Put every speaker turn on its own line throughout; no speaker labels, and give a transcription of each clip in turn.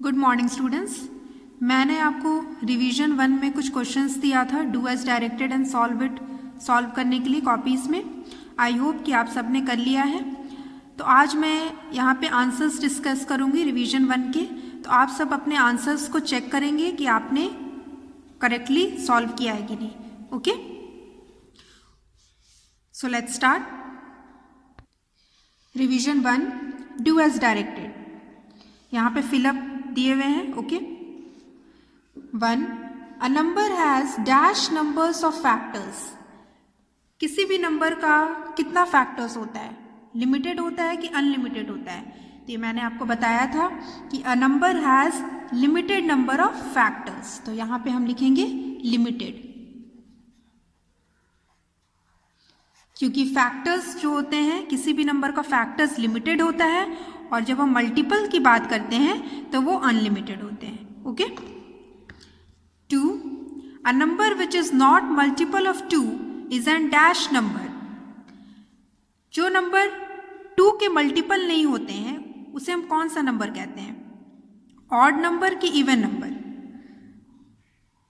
Good morning students. मैंने आपको revision 1 में कुछ क्वेश्चंस दिया था do as directed and solve करने के लिए कॉपीज़ में। आई होप कि आप सब ने कर लिया है। तो आज मैं यहाँ पे आंसर्स डिस्कस करूँगी रिवीजन 1 के। तो आप सब अपने आंसर्स को चेक करेंगे कि आपने करेक्टली सॉल्व किया है कि नहीं। Okay, so let's start. Revision 1 do as directed, यहाँ पे फिलअप दिए हुए हैं। Okay, 1 a number has dash numbers of factors. किसी भी नंबर का कितना फैक्टर्स होता है, लिमिटेड होता है कि अनलिमिटेड होता है। तो ये मैंने आपको बताया था कि अ number has limited number of factors. तो यहाँ पे हम लिखेंगे लिमिटेड, क्योंकि फैक्टर्स जो होते हैं किसी भी नंबर का फैक्टर्स लिमिटेड होता है, और जब हम मल्टीपल की बात करते हैं तो वो अनलिमिटेड होते हैं। Okay, 2 a number which is not multiple of 2 is an dash number. जो नंबर 2 के मल्टीपल नहीं होते हैं उसे हम कौन सा नंबर कहते हैं, ऑड नंबर कि इवन नंबर।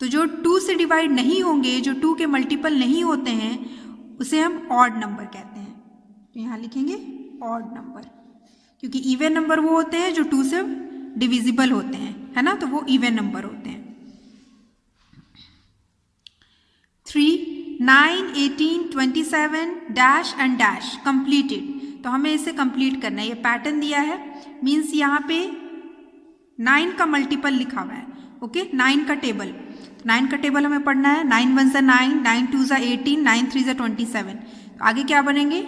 तो जो 2 से डिवाइड नहीं होंगे, जो 2 के मल्टीपल नहीं होते हैं, उसे हम ऑड नंबर कहते हैं। तो यहाँ लिखेंगे ऑड नंबर, क्योंकि इवन नंबर वो होते हैं जो 2 से डिविजिबल होते हैं, है ना, तो वो इवन नंबर होते हैं। 3 9 18 27 डैश एंड डैश कंप्लीटेड। तो हमें इसे कंप्लीट करना है। ये पैटर्न दिया है, मीन्स यहाँ पे 9 का मल्टीपल लिखा हुआ है। ओके, 9 का टेबल, 9 का टेबल हमें पढ़ना है। 9 1 = 9, 9 2 = 18, 9 3 = 27। तो आगे क्या बनेंगे,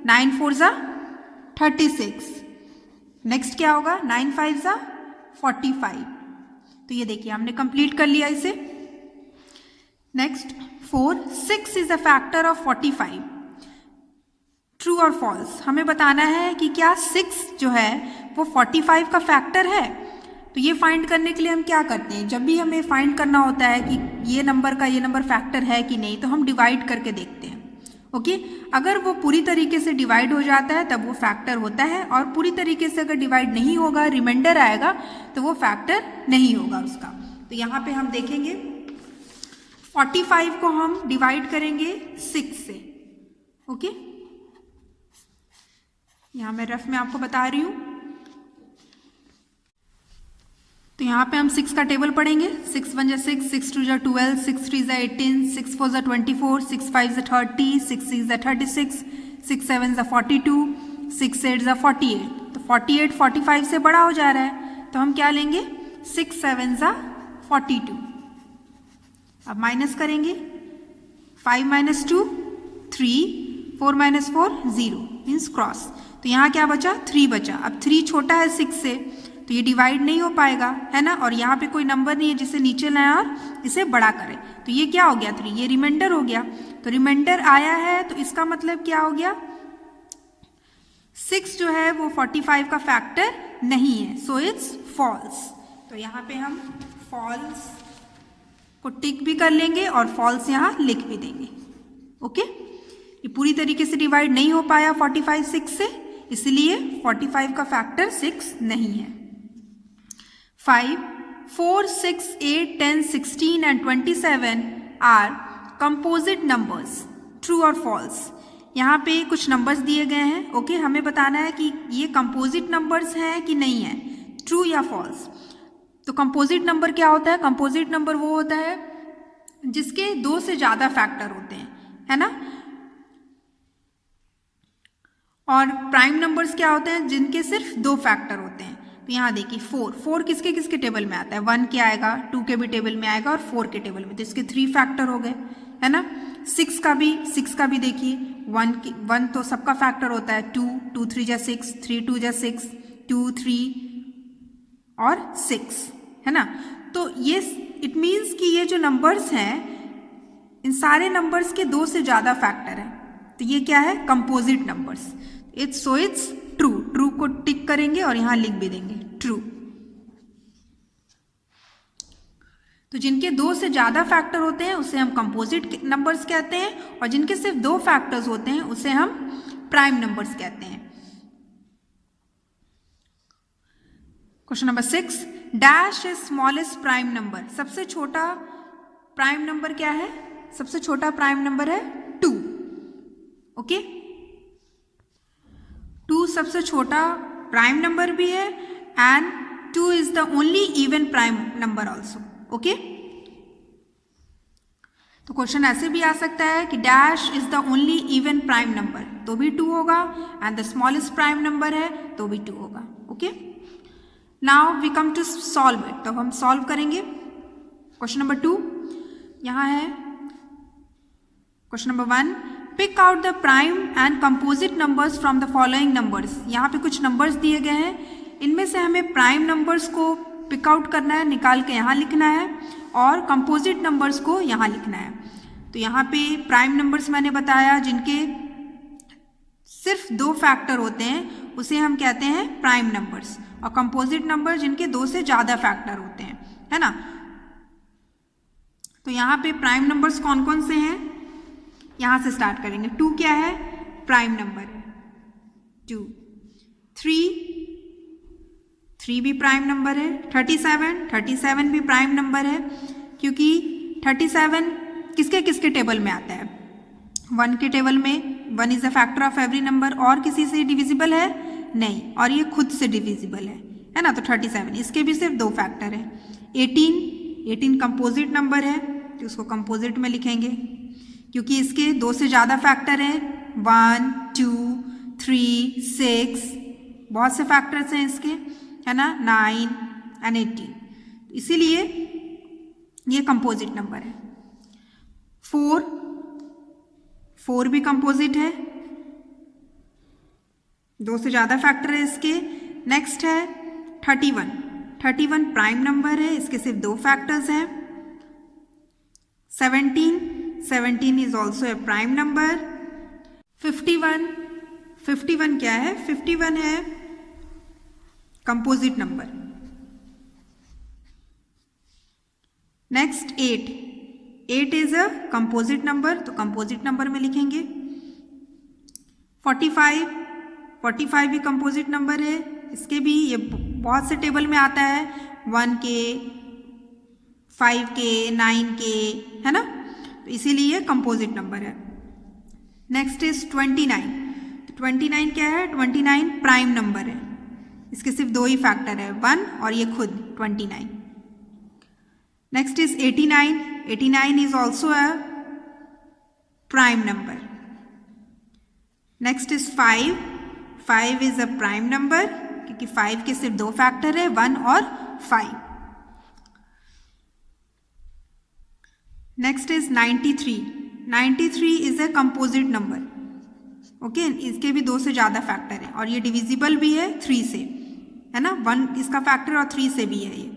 9 4 = 36। नेक्स्ट क्या होगा, 9 5 = 45। तो ये देखिए हमने कंप्लीट कर लिया इसे। Next 4 6 is a factor of 45। True और फॉल्स हमें बताना है कि क्या 6 जो है वो 45 का फैक्टर है। तो ये फाइंड करने के लिए हम क्या करते हैं, जब भी हमें फाइंड करना होता है कि ये नंबर का ये नंबर फैक्टर है कि नहीं, तो हम डिवाइड करके देखते हैं। ओके, अगर वो पूरी तरीके से डिवाइड हो जाता है तब वो फैक्टर होता है, और पूरी तरीके से अगर डिवाइड नहीं होगा, रिमाइंडर आएगा, तो वो फैक्टर नहीं होगा उसका। तो यहाँ पे हम देखेंगे 45 को हम डिवाइड करेंगे 6 से। ओके, यहाँ मैं रफ में आपको बता रही हूँ। तो यहाँ पे हम 6 का टेबल पढ़ेंगे। 6 1 = 6, 6 2 = 12, 6 3 = 18, 6 4 = 24, 6 5 = 30, 6 6 = 36, 6 7 = 42, 6 8 = 48। तो 48 45 से बड़ा हो जा रहा है, तो हम क्या लेंगे, 6 7 = 42। अब माइनस करेंगे, 5 - 2 3, 4 - 4 0, मीन्स क्रॉस। तो यहाँ क्या बचा, 3 बचा। अब 3 छोटा है 6 से, तो ये डिवाइड नहीं हो पाएगा, है ना, और यहाँ पे कोई नंबर नहीं है जिसे नीचे लाए और इसे बड़ा करें। तो ये क्या हो गया, 3, ये रिमाइंडर हो गया। तो रिमाइंडर आया है, तो इसका मतलब क्या हो गया, 6 जो है वो 45 का फैक्टर नहीं है, सो इट्स फॉल्स। तो यहाँ पे हम फॉल्स को टिक भी कर लेंगे और फॉल्स यहाँ लिख भी देंगे। ओके, ये पूरी तरीके से डिवाइड नहीं हो पाया 45 6 से, इसलिए 45 का फैक्टर 6 नहीं है। 5 4 6 8 10 16 and 27 are composite numbers, true और फॉल्स। यहाँ पे कुछ नंबर्स दिए गए हैं। ओके, हमें बताना है कि ये कंपोजिट नंबर्स हैं कि नहीं है, ट्रू या फॉल्स। तो कंपोजिट नंबर क्या होता है, कंपोजिट नंबर वो होता है जिसके 2 से ज़्यादा फैक्टर होते हैं, है ना। और प्राइम नंबर्स क्या होते हैं, जिनके सिर्फ 2 फैक्टर होते हैं। तो यहाँ देखिए 4 किसके किसके टेबल में आता है, 1 के आएगा, 2 के भी टेबल में आएगा और 4 के टेबल में, तो इसके 3 फैक्टर हो गए, है ना। 6 का भी देखिए 1 तो सबका फैक्टर होता है, 2 2 3 = 6, 3 2 = 6, 2 3 और 6, है ना। तो ये इट मीन्स कि ये जो नंबर्स हैं, इन सारे नंबर्स के 2 से ज़्यादा फैक्टर हैं। तो ये क्या है, composite numbers. It's true, true को टिक करेंगे और यहाँ लिख भी देंगे ट्रू। तो जिनके 2 से ज़्यादा फैक्टर होते हैं उसे हम कंपोजिट नंबर्स कहते हैं, और जिनके सिर्फ 2 फैक्टर्स होते हैं उसे हम प्राइम नंबर्स कहते हैं। Question number 6, dash is smallest prime number. सबसे छोटा प्राइम नंबर क्या है? सबसे छोटा प्राइम नंबर है 2। ओके, 2 सबसे छोटा प्राइम नंबर भी है and 2 is the only even prime number also. Okay, तो क्वेश्चन ऐसे भी आ सकता है कि dash is the only even prime number, तो भी 2 होगा, and the smallest prime number है तो भी 2 होगा। Okay, now we come to solve it. तो हम सॉल्व करेंगे क्वेश्चन नंबर 2। यहाँ है question number 1, pick out the prime and composite numbers from the following numbers. यहाँ पे कुछ नंबर्स दिए गए हैं, इनमें से हमें प्राइम नंबर्स को पिक आउट करना है, निकाल के यहाँ लिखना है, और कंपोजिट नंबर्स को यहाँ लिखना है। तो यहाँ पे प्राइम नंबर्स मैंने बताया जिनके सिर्फ 2 फैक्टर होते हैं उसे हम कहते हैं प्राइम नंबर्स, और कंपोजिट नंबर जिनके 2 से ज़्यादा फैक्टर होते हैं, है ना। तो यहाँ पे प्राइम नंबर्स कौन कौन से हैं, यहाँ से स्टार्ट करेंगे। 2 क्या है? प्राइम नंबर है 2। 3 भी प्राइम नंबर है। 37 भी प्राइम नंबर है, क्योंकि 37 किसके किसके टेबल में आता है? 1 के टेबल में। 1 is a factor of every number, और किसी से डिविजिबल है? नहीं, और ये खुद से डिविजिबल है ना। तो 37, इसके भी सिर्फ 2 फैक्टर है। 18 कंपोजिट नंबर है, तो उसको कंपोजिट में लिखेंगे, क्योंकि इसके 2 से ज़्यादा फैक्टर हैं, 1, 2, 3, 6, बहुत से फैक्टर्स हैं इसके, है ना, 9 एंड 18, इसीलिए ये कंपोजिट नंबर है। 4 भी कंपोजिट है, 2 से ज़्यादा फैक्टर है इसके। नेक्स्ट है 31 प्राइम नंबर है, इसके सिर्फ 2 फैक्टर्स हैं। 17 is also a prime number. 51 क्या है? 51 है composite number. Next 8 is a composite number, तो कंपोजिट नंबर में लिखेंगे। 45 भी कंपोजिट नंबर है, इसके भी ये बहुत से टेबल में आता है, 1 के, 5 के, 9 के, है ना, तो इसीलिए कंपोजिट नंबर है। Next is 29। तो 29 क्या है? 29 प्राइम नंबर है, इसके सिर्फ 2 ही फैक्टर है, 1 और ये खुद 29। Next is 89 is also a prime number. Next is 5 is a prime number, क्योंकि 5 के सिर्फ 2 फैक्टर है, 1 और 5। Next is 93 is a composite number. Okay, इसके भी 2 से ज़्यादा फैक्टर है, और ये डिविजिबल भी है 3 से, है ना, 1 इसका फैक्टर और 3 से भी है ये।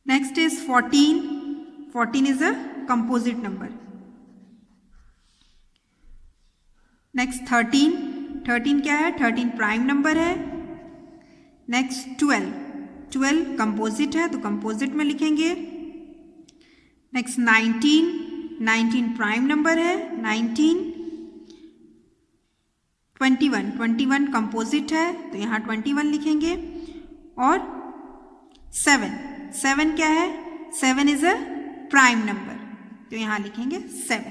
Next is 14 is a composite number. Next 13 क्या है? 13 प्राइम नंबर है। नेक्स्ट 12 कंपोजिट है, तो कंपोजिट में लिखेंगे। नेक्स्ट 19 प्राइम नंबर है, 19। 21 कंपोजिट है, तो यहाँ 21 लिखेंगे। और 7 क्या है? 7 इज अ प्राइम नंबर, तो यहाँ लिखेंगे 7।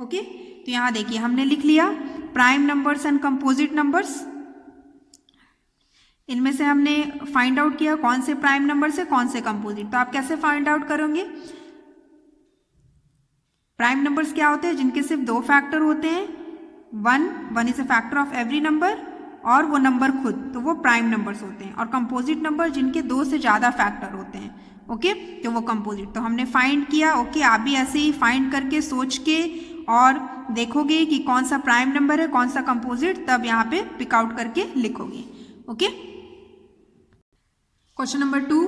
ओके, तो यहाँ देखिए हमने लिख लिया prime numbers and composite numbers. इनमें से हमने फाइंड आउट किया कौन से प्राइम नंबर से कौन से कंपोजिट। तो आप कैसे फाइंड आउट करोगे? प्राइम नंबर्स क्या होते हैं? जिनके सिर्फ 2 फैक्टर होते हैं, 1 is a factor of every number, और वो नंबर खुद, तो वो प्राइम नंबर्स होते हैं। और कंपोजिट नंबर जिनके 2 से ज़्यादा फैक्टर होते हैं, ओके, तो वो कंपोजिट। तो हमने फाइंड किया। ओके, आप भी ऐसे ही फाइंड करके सोच के और देखोगे कि कौन सा प्राइम नंबर है, कौन सा कंपोजिट, तब यहाँ पे पिक आउट करके लिखोगे। Okay, question number 2,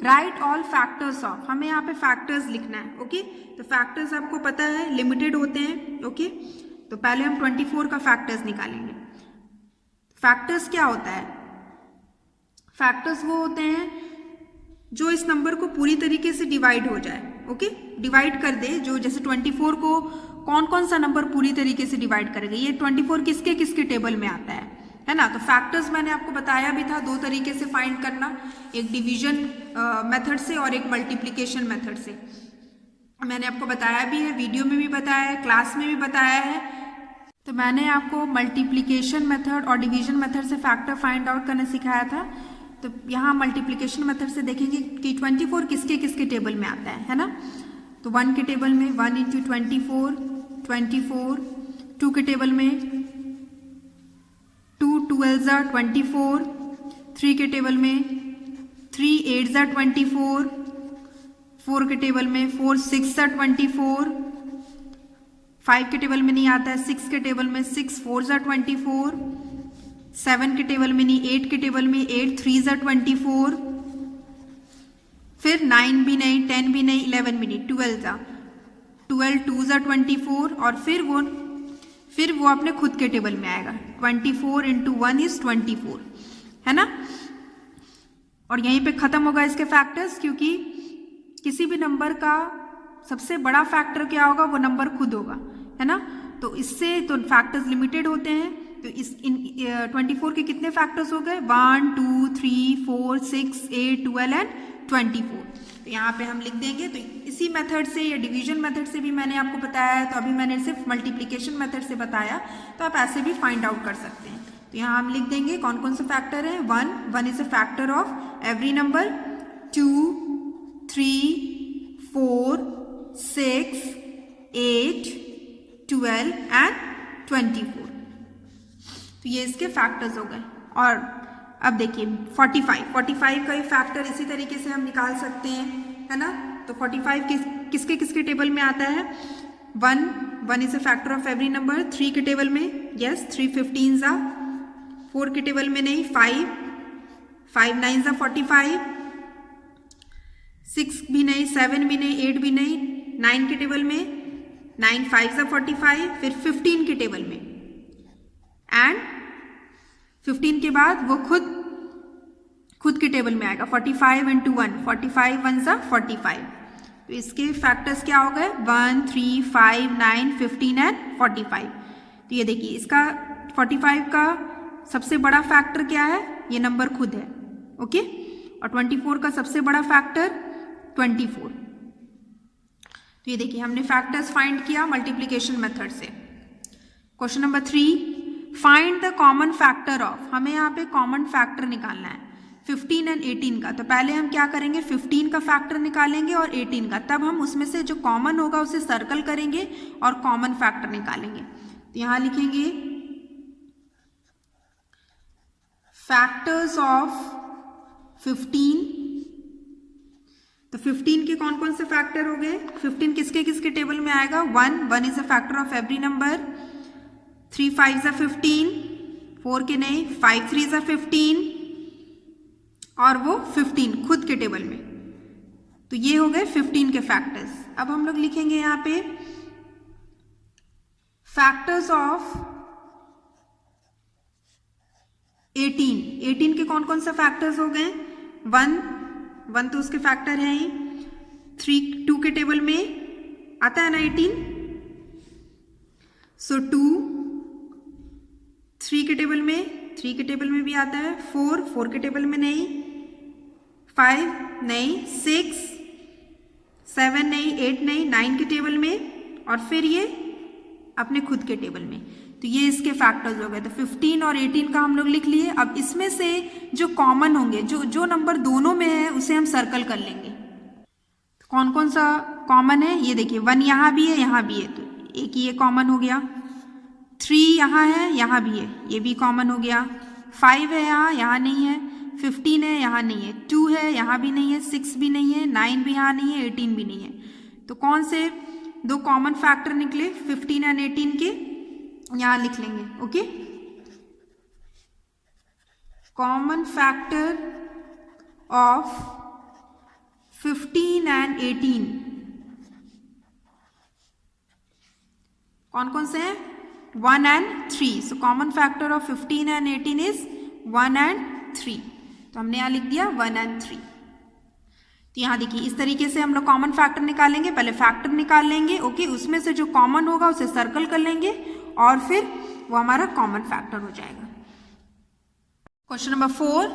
right all factors of. हमें यहाँ पे फैक्टर्स लिखना है। ओके, तो फैक्टर्स आपको पता है लिमिटेड होते हैं। ओके, तो पहले हम 24 का फैक्टर्स निकालेंगे। फैक्टर्स क्या होता है? फैक्टर्स वो होते हैं जो इस नंबर को पूरी तरीके से डिवाइड हो जाए। ओके, डिवाइड कर दे, जो जैसे 24 को कौन कौन सा नंबर पूरी तरीके से डिवाइड करेगा। ये 24 किसके किसके टेबल में आता है? है ना। तो फैक्टर्स मैंने आपको बताया भी था, दो तरीके से फाइंड करना, एक डिवीजन मेथड से और एक मल्टीप्लिकेशन मेथड से। मैंने आपको बताया भी है, वीडियो में भी बताया है, क्लास में भी बताया है। तो मैंने आपको मल्टीप्लिकेशन मेथड और डिवीजन मेथड से फैक्टर फाइंड आउट करना सिखाया था। तो यहाँ मल्टीप्लिकेशन मेथड से देखेंगे कि 24 किसके किसके टेबल में आता है ना। तो 1 के टेबल में 1 × 24 24, 2 के टेबल में 2 12 24, 3 के टेबल में 3 8 24, 4 के टेबल में 4 6 24, 5 के टेबल में नहीं आता है, 6 के टेबल में 6 4 24, 7 के टेबल में नहीं, 8 के टेबल में 8 3 24, फिर 9 भी नहीं, 10 भी नहीं, 11 भी नहीं, 12 2 24, और फिर वो अपने खुद के टेबल में आएगा। 24 × 1 = 24, है ना। और यहीं पे खत्म होगा इसके फैक्टर्स, क्योंकि किसी भी नंबर का सबसे बड़ा फैक्टर क्या होगा, वो नंबर खुद होगा, है ना। तो इससे तो फैक्टर्स लिमिटेड होते हैं। तो इस 24 के कितने फैक्टर्स हो गए, 1 2 3 4 6 8 12 एंड 24। तो यहाँ पे हम लिख देंगे। तो इसी मेथड से या डिवीजन मेथड से भी मैंने आपको बताया है, तो अभी मैंने सिर्फ मल्टीप्लिकेशन मेथड से बताया, तो आप ऐसे भी फाइंड आउट कर सकते हैं। तो यहाँ हम लिख देंगे कौन कौन से फैक्टर हैं। 1 is a factor of every number, 2 3 4 6 8 12 and 24। तो ये इसके फैक्टर्स हो गए। और अब देखिए 45 का भी फैक्टर इसी तरीके से हम निकाल सकते हैं, है ना। तो 45 किसके किसके टेबल में आता है। 1 is a factor of every number, 3 के टेबल में, यस 3 15 ज़ा, 4 के टेबल में नहीं, 5 9 ज़ा 45, 6 भी नहीं, 7 भी नहीं, 8 भी नहीं, 9 के टेबल में, 9 5 ज़ा 45, फिर 15 के टेबल में, एंड 15 के बाद वो खुद के टेबल में आएगा। 45 × 1 45 1 ज़ा 45। तो इसके फैक्टर्स क्या हो गए, 1 3 5 9 15 एंड 45। तो ये देखिए इसका 45 का सबसे बड़ा फैक्टर क्या है, ये नंबर खुद है, ओके। और 24 का सबसे बड़ा फैक्टर 24। तो ये देखिए हमने फैक्टर्स फाइंड किया मल्टीप्लिकेशन मेथड से। Question number 3, find the common factor of, हमें यहाँ पे कॉमन फैक्टर निकालना है 15 एंड 18 का। तो पहले हम क्या करेंगे, 15 का फैक्टर निकालेंगे और 18 का, तब हम उसमें से जो कॉमन होगा उसे सर्कल करेंगे और कॉमन फैक्टर निकालेंगे। तो यहाँ लिखेंगे फैक्टर्स ऑफ 15। तो 15 के कौन कौन से फैक्टर हो गए, 15 किसके किसके टेबल में आएगा। 1 is a factor of every number, 3 5 ज़ा 15, 4 के नहीं, 5 3 ज़ा 15, और वो 15 खुद के टेबल में। तो ये हो गए 15 के फैक्टर्स। अब हम लोग लिखेंगे यहाँ पे फैक्टर्स ऑफ 18 के कौन कौन से फैक्टर्स हो गए। 1 तो उसके फैक्टर है ही, 2 के टेबल में आता है ना 18, सो 2, 3 के टेबल में भी आता है, 4 के टेबल में नहीं, 5 नहीं, 6 7 नहीं, 8 नहीं, 9 के टेबल में, और फिर ये अपने खुद के टेबल में। तो ये इसके फैक्टर्स हो गए। तो 15 और 18 का हम लोग लिख लिए। अब इसमें से जो कॉमन होंगे, जो नंबर दोनों में है उसे हम सर्कल कर लेंगे। तो कौन कौन सा कॉमन है, ये देखिए 1 यहाँ भी है, यहाँ भी है, तो एक ये कॉमन हो गया। 3 यहाँ है, यहाँ भी है, ये भी कॉमन हो गया। 5 है यहाँ नहीं है। 15 है, यहाँ नहीं है। 2 है, यहाँ भी नहीं है। 6 भी नहीं है। 9 भी यहाँ नहीं है। 18 भी नहीं है। तो कौन से 2 कॉमन फैक्टर निकले 15 एंड 18 के, यहाँ लिख लेंगे, okay. Common factor of 15 and 18 कौन कौन से हैं, 1 and 3। So common factor of 15 and 18 is 1 and 3। तो हमने यहाँ लिख दिया 1 and 3। तो यहाँ देखिए इस तरीके से हम लोग कॉमन फैक्टर निकालेंगे। पहले फैक्टर निकाल लेंगे, ओके, उसमें से जो कॉमन होगा उसे सर्कल कर लेंगे और फिर वो हमारा कॉमन फैक्टर हो जाएगा। Question number 4,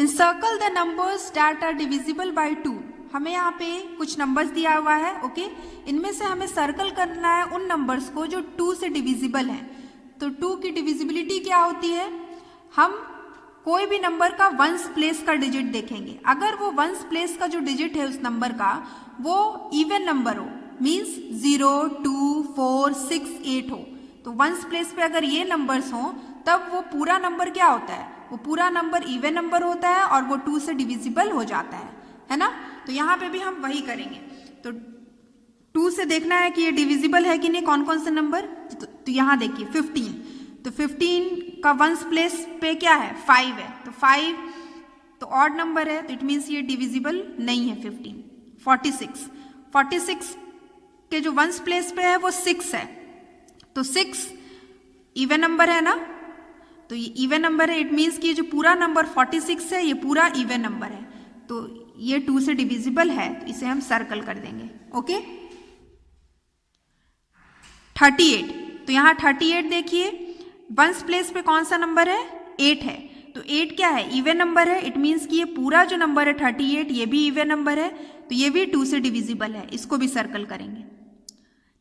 encircle the numbers that are divisible by 2। हमें यहाँ पे कुछ नंबर्स दिया हुआ है, ओके। इनमें से हमें सर्कल करना है उन नंबर्स को जो 2 से डिविजिबल हैं। तो 2 की डिविजिबिलिटी क्या होती है? हम कोई भी नंबर का वंस प्लेस का डिजिट देखेंगे। अगर वो वंस प्लेस का जो डिजिट है उस नंबर का वो इवन नंबर हो, मीन्स 0, 2, 4, 6, 8 हो, तो वंस प्लेस पे अगर ये नंबर्स हों तब वो पूरा नंबर क्या होता है? वो पूरा नंबर इवन नंबर होता है और वो 2 से डिविजिबल हो जाता है ना। तो यहाँ पे भी हम वही करेंगे। तो 2 से देखना है कि ये डिविजिबल है कि नहीं, कौन कौन से नंबर। तो यहाँ देखिए 15, तो 15 का वंस प्लेस पे क्या है? 5 है, तो 5 तो ऑड नंबर है, तो इट मीन्स ये डिविजिबल नहीं है 15। 46 के जो वंस प्लेस पे है वो 6 है, तो 6 इवन नंबर है ना, तो ये इवन नंबर है, इट मीन्स कि ये जो पूरा नंबर 46 है ये पूरा इवन नंबर है, तो ये 2 से डिविजिबल है, तो इसे हम सर्कल कर देंगे, ओके। 38, तो यहाँ 38 देखिए वंस प्लेस पे कौन सा नंबर है? 8 है, तो 8 क्या है? इवन नंबर है, इट मीन्स कि ये पूरा जो नंबर है 38 ये भी इवन नंबर है, तो ये भी 2 से डिविजिबल है, इसको भी सर्कल करेंगे।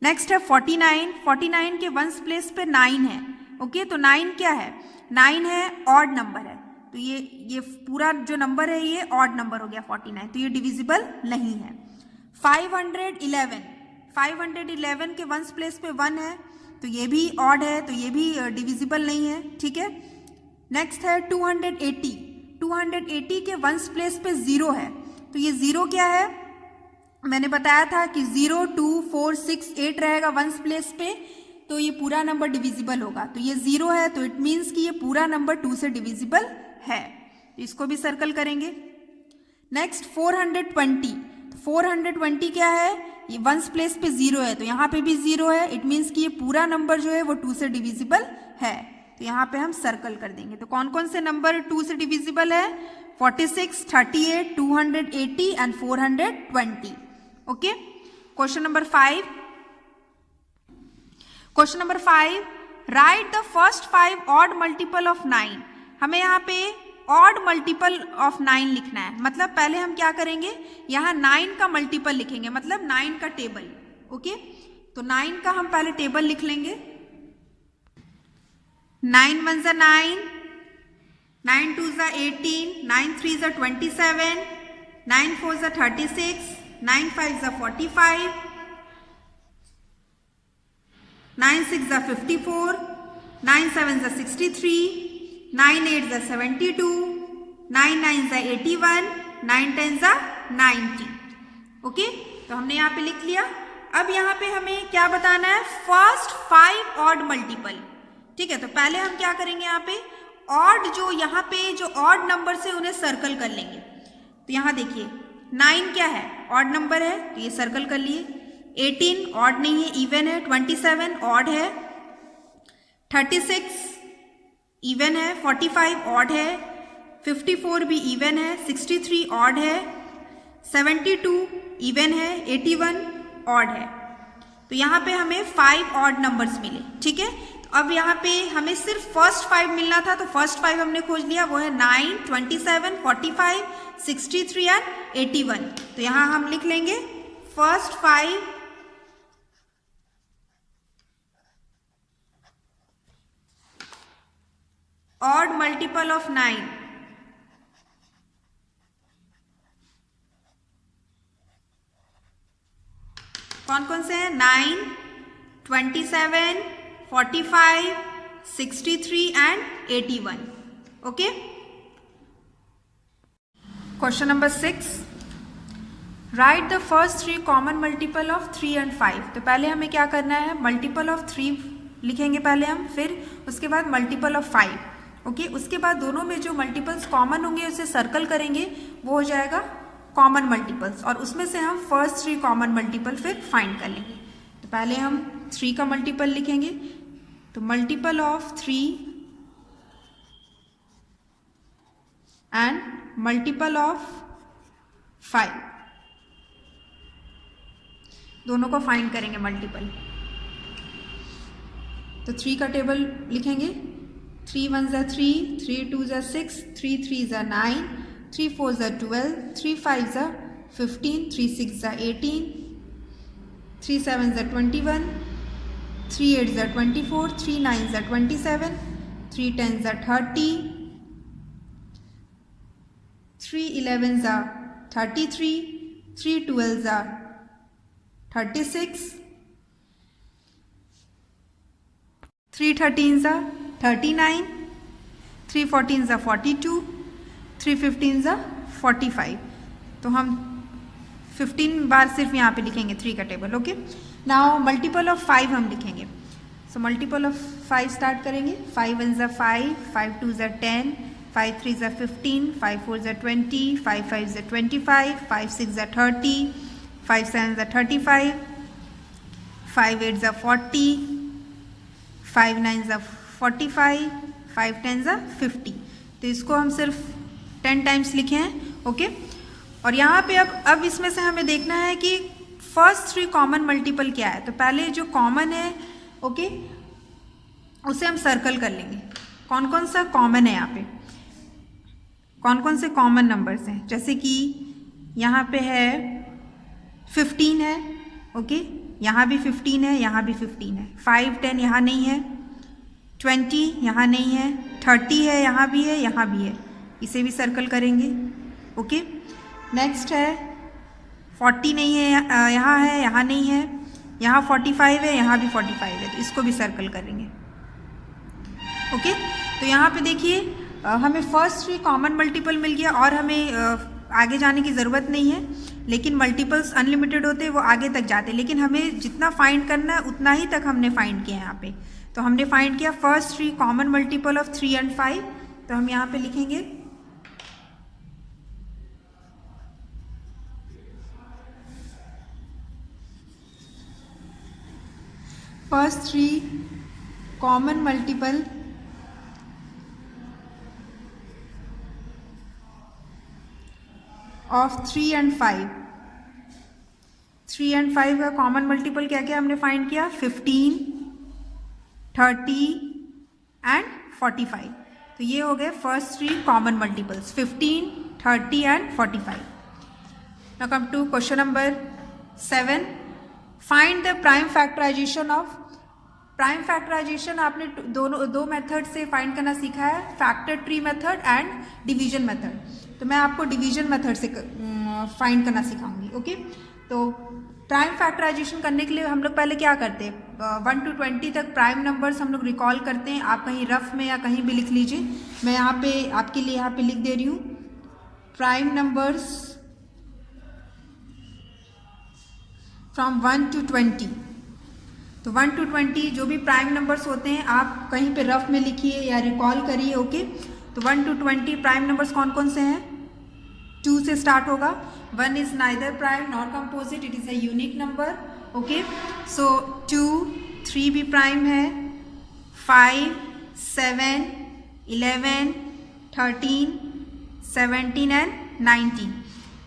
नेक्स्ट है 49 के वंस प्लेस पे 9 है, ओके। तो 9 क्या है? 9 है ऑड नंबर है, तो ये पूरा जो नंबर है ये ऑड नंबर हो गया 49, तो ये डिविजिबल नहीं है। 511 के वंस प्लेस पे 1 है, तो ये भी ऑड है, तो ये भी डिविजिबल नहीं है, ठीक है। नेक्स्ट है 280 के वंस प्लेस पे 0 है, तो ये 0 क्या है? मैंने बताया था कि 0, 2, 4, 6, 8 रहेगा वंस प्लेस पे, तो ये पूरा नंबर डिविजिबल होगा, तो ये 0 है, तो इट मीन्स कि ये पूरा नंबर 2 से डिविजिबल है, तो इसको भी सर्कल करेंगे। नेक्स्ट 420 क्या है? ये वंस प्लेस पे 0 है, तो यहाँ पे भी 0 है, इट मीन्स कि ये पूरा नंबर जो है वो 2 से डिविजिबल है, तो यहाँ पे हम सर्कल कर देंगे। तो कौन कौन से नंबर 2 से डिविजिबल है? 46, 38, 280 and 420, okay. Question number 5, right the first 5 odd multiple of 9। हमें यहाँ पे ऑड मल्टीपल ऑफ 9 लिखना है, मतलब पहले हम क्या करेंगे, यहाँ 9 का मल्टीपल लिखेंगे, मतलब 9 का टेबल, ओके। तो 9 का हम पहले टेबल लिख लेंगे। 9 1 ज़ा 9, 9 2 ज़ा 18, 9 3 ज़ा 27, 9 4 ज़ा 36, 9 5 ज़ा 45, 9 6 ज़ा 54, 9 7 ज़ा 63, 9 8 ज़ा 72, 9 9 ज़ा 81, 9 10 ज़ा 90, ओके। तो हमने यहाँ पे लिख लिया। अब यहाँ पे हमें क्या बताना है? फर्स्ट 5 ऑड मल्टीपल, ठीक है। तो पहले हम क्या करेंगे, यहाँ पे ऑड जो यहाँ पे जो ऑड नंबर से उन्हें सर्कल कर लेंगे। तो यहाँ देखिए 9 क्या है? ऑड नंबर है, तो ये सर्कल कर लिए। 18 ऑड नहीं है, इवन है। 27 ऑड है। 36 इवन है। 45 ऑड है। 54 भी इवन है। 63 ऑड है। 72 इवन है। 81 ऑड है। तो यहाँ पे हमें 5 ऑड नंबर्स मिले, ठीक है। तो अब यहाँ पे हमें सिर्फ फर्स्ट 5 मिलना था, तो फर्स्ट 5 हमने खोज लिया, वो है 9, 27, 45, 63 एंड 81। तो यहाँ हम लिख लेंगे फर्स्ट 5 ऑड मल्टीपल ऑफ 9। कौन कौन से हैं? 9, 27, 45, 63 and 81, okay. Question number 6, right the first 3 common multiple of 3 and 5। तो पहले हमें क्या करना है, मल्टीपल ऑफ 3 लिखेंगे पहले हम, फिर उसके बाद मल्टीपल ऑफ 5, ओके। उसके बाद दोनों में जो मल्टीपल्स कॉमन होंगे उसे सर्कल करेंगे, वो हो जाएगा कॉमन मल्टीपल्स, और उसमें से हम फर्स्ट 3 कॉमन मल्टीपल फिर फाइंड कर लेंगे। तो पहले हम 3 का मल्टीपल लिखेंगे, तो multiple of 3 and multiple of 5, दोनों को फाइंड करेंगे मल्टीपल। तो 3 का टेबल लिखेंगे, 3 1 ज़ा 3, 3 2 ज़ा 6, 3 3 ज़ा 9, 3 4 ज़ा 12, 3 5 ज़ा 15, 3 6 ज़ा 18, 3 7 ज़ा 21, 3 8 ज़ा 24, 3 9 ज़ा 27, 3 10 ज़ा 30, 3 11 ज़ा 33, 3 12 ज़ा 36, 3 13 ज़ा 39, 3 14 ज़ा 42, 3 15 ज़ा 45। तो हम 15 बार सिर्फ यहाँ पे लिखेंगे 3 का table. Okay, now multiple of 5 हम लिखेंगे। सो मल्टीपल ऑफ 5 स्टार्ट करेंगे। 5 1 ज़ा 5, 5 2 ज़ा 10, 5 3 ज़ा 15, 5 4 ज़ा 20, 5 5 ज़ा 25, 5 6 ज़ा 30, 5 7 ज़ा 35, 5 8 ज़ा 40, 5 9 ज़ा 45, 5 10 ज़ा 50। तो इसको हम सिर्फ 10 टाइम्स लिखे हैं। ओके, और यहाँ पे अब इसमें से हमें देखना है कि फर्स्ट 3 कॉमन मल्टीपल क्या है। तो पहले जो कॉमन है, ओके, उसे हम सर्कल कर लेंगे। कौन कौन सा कॉमन है यहाँ पे, कौन कौन से कॉमन नंबर्स हैं। जैसे कि यहाँ पे है 15 है, ओके, यहाँ भी 15 है, यहाँ भी 15 है। 5 10 यहाँ नहीं है, 20 यहाँ नहीं है, 30 है, यहाँ भी है, यहाँ भी है, इसे भी सर्कल करेंगे। ओके, नेक्स्ट है 40 नहीं है, यहाँ है, यहाँ नहीं है, यहाँ 45 है, यहाँ भी 45 है, तो इसको भी सर्कल करेंगे। ओके, तो यहाँ पे देखिए हमें फर्स्ट 3 कॉमन मल्टीपल मिल गया और हमें आगे जाने की ज़रूरत नहीं है। लेकिन मल्टीपल्स अनलिमिटेड होते हैं, वो आगे तक जाते हैं, लेकिन हमें जितना फाइंड करना है उतना ही तक हमने फाइंड किया यहाँ पे। तो हमने फाइंड किया first 3 common multiple of 3 and 5। तो हम यहाँ पे लिखेंगे first 3 common multiple of 3 and 5। 3 and 5 का कॉमन मल्टीपल क्या क्या हमने फाइंड किया, 15, 30 एंड 45। तो ये हो गए first 3 common multiples, 15, 30 and 45। Now come to question number 7। Find the prime factorisation of. Prime factorisation आपने दो मेथड से फाइंड करना सीखा है, factor tree method and division method. तो मैं आपको डिवीजन मेथड से फाइंड करना सिखाऊंगी। ओके, तो प्राइम फैक्टराइजेशन करने के लिए हम लोग पहले क्या करते हैं, 1 to 20 तक प्राइम नंबर्स हम लोग रिकॉल करते हैं। आप कहीं रफ में या कहीं भी लिख लीजिए, मैं यहाँ पे आपके लिए यहाँ पे लिख दे रही हूँ प्राइम नंबर्स फ्रॉम 1 to 20। तो 1 to 20 जो भी प्राइम नंबर्स होते हैं आप कहीं पे रफ में लिखिए या रिकॉल करिए। ओके, तो 1 to 20 प्राइम नंबर्स कौन कौन से हैं, 2 से स्टार्ट होगा। 1 is neither prime nor composite, it is a unique number. Okay, so 2, 3 भी प्राइम है, 5 7 11 13 17 एंड 19।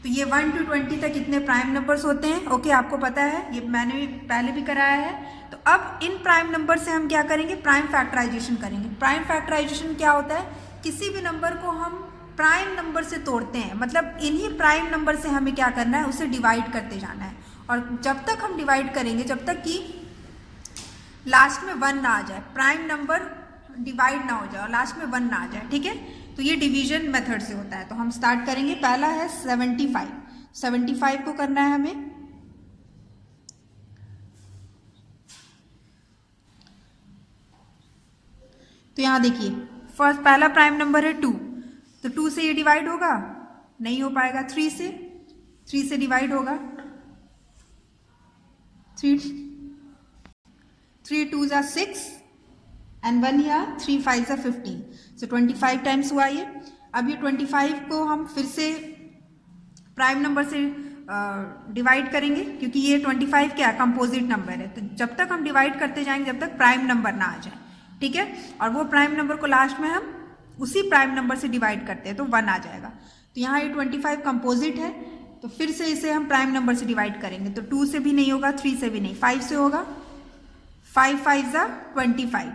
तो ये 1 to 20 तक इतने प्राइम नंबर्स होते हैं। ओके, आपको पता है, ये मैंने भी पहले भी कराया है। तो अब इन प्राइम नंबर से हम क्या करेंगे, प्राइम फैक्टराइजेशन करेंगे। प्राइम फैक्टराइजेशन क्या होता है, किसी भी नंबर को हम प्राइम नंबर से तोड़ते हैं, मतलब इन्हीं प्राइम नंबर से हमें क्या करना है, उसे डिवाइड करते जाना है। और जब तक हम डिवाइड करेंगे, जब तक कि लास्ट में 1 ना आ जाए, प्राइम नंबर डिवाइड ना हो जाए और लास्ट में 1 ना आ जाए। ठीक है, तो ये डिवीजन मेथड से होता है। तो हम स्टार्ट करेंगे, पहला है 75। 75 को करना है हमें। तो यहाँ देखिए फर्स्ट पहला प्राइम नंबर है 2, तो 2 से ये डिवाइड होगा, नहीं हो पाएगा। 3 से डिवाइड होगा, 3 2 ज़ा 6 एंड 1 या 3 5 ज़ा 15। सो 25 टाइम्स हुआ ये। अब ये 25 को हम फिर से प्राइम नंबर से डिवाइड करेंगे, क्योंकि ये 25 क्या कंपोजिट नंबर है। तो जब तक हम डिवाइड करते जाएंगे जब तक प्राइम नंबर ना आ जाए। ठीक है, और वो प्राइम नंबर को लास्ट में हम उसी प्राइम नंबर से डिवाइड करते हैं तो 1 आ जाएगा। तो यहाँ ये 25 कंपोजिट है, तो फिर से इसे हम प्राइम नंबर से डिवाइड करेंगे। तो 2 से भी नहीं होगा, 3 से भी नहीं, 5 से होगा। 5 5 ज़ा 25,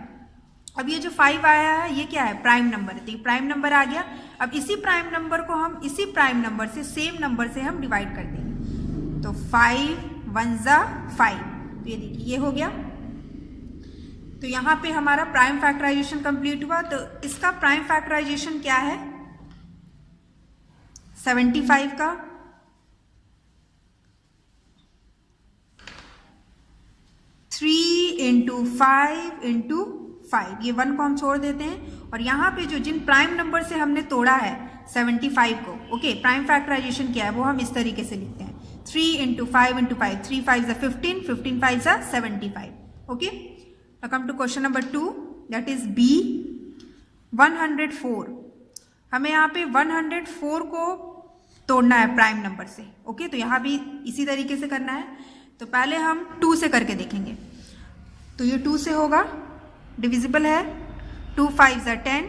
अब ये जो 5 आया है ये क्या है, प्राइम नंबर है, तो ये प्राइम नंबर आ गया। अब इसी प्राइम नंबर को हम इसी प्राइम नंबर से सेम नंबर से हम डिवाइड कर देंगे, तो 5 1 ज़ा 5, तो ये देखिए ये हो गया। तो यहाँ पे हमारा प्राइम फैक्टराइजेशन कंप्लीट हुआ। तो इसका प्राइम फैक्टराइजेशन क्या है, 75 का 3 इंटू 5 इंटू 5, ये 1 को हम छोड़ देते हैं। और यहाँ पे जो जिन प्राइम नंबर से हमने तोड़ा है 75 को, ओके, प्राइम फैक्टराइजेशन क्या है वो हम इस तरीके से लिखते हैं, 3 इंटू 5 इंटू 5, 3 5 ज़ा 15, 15 5 ज़ा 75, okay. Come to question number 2, that is B 104। हमें यहाँ पे 104 को तोड़ना है प्राइम नंबर से, ओके। तो यहाँ भी इसी तरीके से करना है। तो पहले हम 2 से करके देखेंगे, तो ये 2 से होगा, डिविजिबल है, 2 5 ज़ा 10,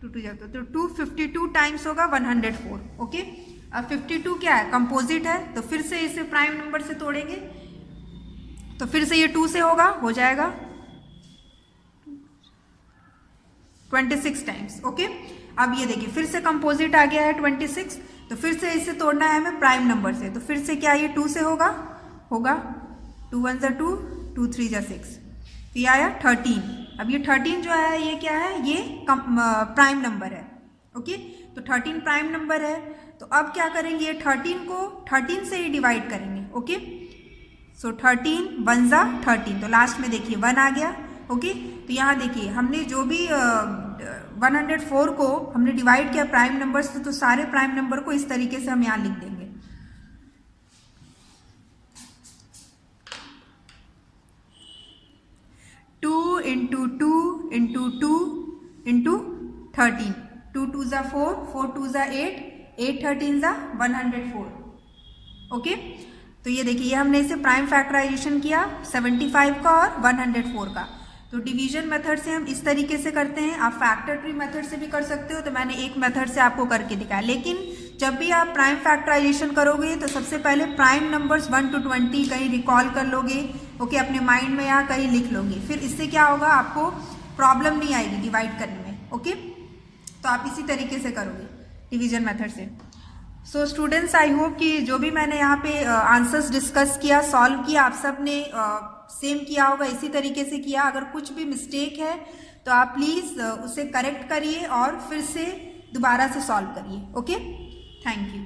2 2 जाता तो 252 टाइम्स होगा 104, ओके। अब 52 क्या है, कंपोजिट है, तो फिर से इसे प्राइम नंबर से तोड़ेंगे, तो फिर से ये 2 से होगा, हो जाएगा 26 टाइम्स, ओके। अब ये देखिए फिर से कंपोजिट आ गया है 26, तो फिर से इसे तोड़ना है हमें प्राइम नंबर से, तो फिर से क्या ये 2 से होगा 2 1 ज़ा 2, 2 3 ज़ा 6, तो ये आया 13। अब ये 13 जो है ये क्या है, ये प्राइम नंबर है, ओके। तो 13 प्राइम नंबर है, तो अब क्या करेंगे, ये 13 को 13 से ही डिवाइड करेंगे, ओके। सो 13 1 ज़ा 13, तो लास्ट में देखिए 1 आ गया, ओके। तो यहाँ देखिए हमने जो भी 104 को हमने डिवाइड किया प्राइम नंबर से, तो सारे प्राइम नंबर को इस तरीके से हम यहाँ लिख देंगे, 2 इंटू 2 इंटू 2 इंटू 13, 2 2 ज़ा 4, 4 2 ज़ा 8, 8 13 ज़ा 104, ओके। तो ये देखिए ये हमने इसे प्राइम फैक्टराइजेशन किया 75 का और 104 का। तो डिवीजन मेथड से हम इस तरीके से करते हैं, आप फैक्टर ट्री मेथड से भी कर सकते हो, तो मैंने एक मेथड से आपको करके दिखाया। लेकिन जब भी आप प्राइम फैक्टराइजेशन करोगे तो सबसे पहले प्राइम नंबर्स 1 to 20 कहीं रिकॉल कर लोगे, ओके, अपने माइंड में या कहीं लिख लोगे, फिर इससे क्या होगा, आपको प्रॉब्लम नहीं आएगी डिवाइड करने में, ओके। तो आप इसी तरीके से करोगे डिवीजन मेथड से। सो स्टूडेंट्स, आई होप कि जो भी मैंने यहाँ पे आंसर्स डिस्कस किया, सॉल्व किया, आप सब ने सेम किया होगा, इसी तरीके से किया। अगर कुछ भी मिस्टेक है तो आप प्लीज़ उसे करेक्ट करिए और फिर से दोबारा से सॉल्व करिए, ओके। Thank you.